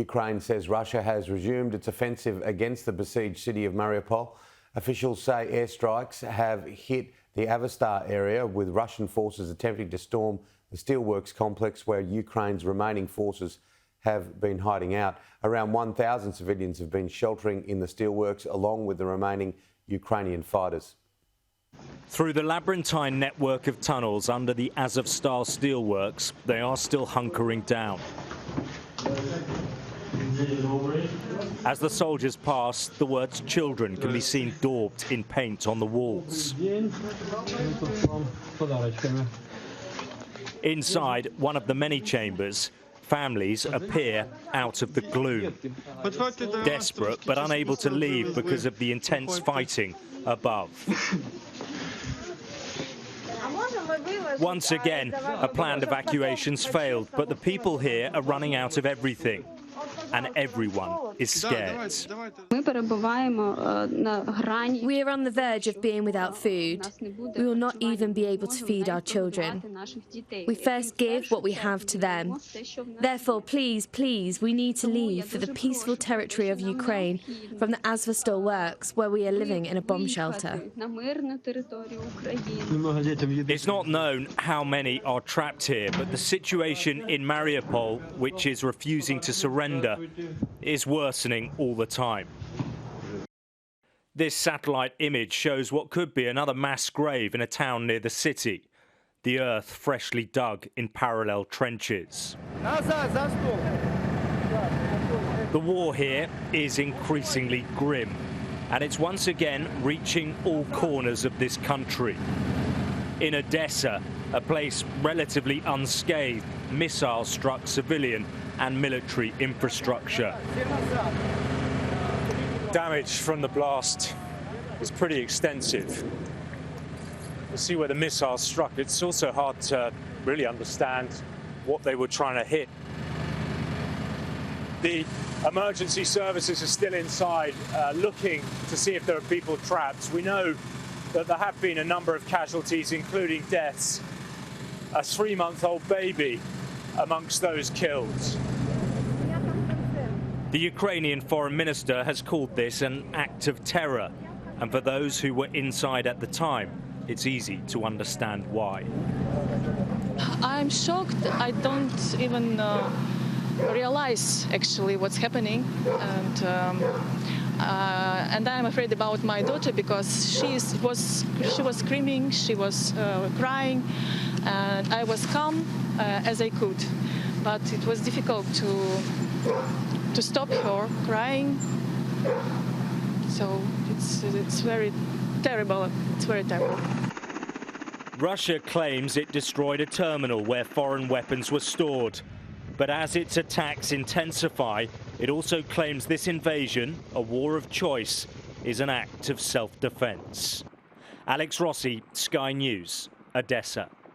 Ukraine says Russia has resumed its offensive against the besieged city of Mariupol. Officials say airstrikes have hit the Avastar area, with Russian forces attempting to storm the steelworks complex where Ukraine's remaining forces have been hiding out. Around 1,000 civilians have been sheltering in the steelworks along with the remaining Ukrainian fighters. Through the labyrinthine network of tunnels under the Azovstal steelworks, they are still hunkering down. As the soldiers pass, the words children can be seen daubed in paint on the walls. Inside one of the many chambers, families appear out of the gloom. Desperate but unable to leave because of the intense fighting above. Once again, a planned evacuation's failed, but the people here are running out of everything. And everyone is scared. We are on the verge of being without food. We will not even be able to feed our children. We first give what we have to them. Therefore, please, please, we need to leave for the peaceful territory of Ukraine from the Azovstal works, where we are living in a bomb shelter. It's not known how many are trapped here, but the situation in Mariupol, which is refusing to surrender, is worsening all the time. This satellite image shows what could be another mass grave in a town near the city. The earth freshly dug in parallel trenches. The war here is increasingly grim, and it's once again reaching all corners of this country. In Odessa, a place relatively unscathed, missiles struck civilian and military infrastructure. Damage from the blast is pretty extensive. You see where the missiles struck. It's also hard to really understand what they were trying to hit. The emergency services are still inside, looking to see if there are people trapped. We know that there have been a number of casualties, including deaths. A 3-month-old baby amongst those killed. The Ukrainian foreign minister has called this an act of terror, and for those who were inside at the time, it's easy to understand why. I'm shocked. I don't even realize actually what's happening, and I'm afraid about my daughter because she was screaming, she was crying, and I was calm as I could, but it was difficult to stop her crying. So it's very terrible. It's very terrible. Russia claims it destroyed a terminal where foreign weapons were stored. But as its attacks intensify, it also claims this invasion, a war of choice, is an act of self-defense. Alex Rossi, Sky News, Odessa.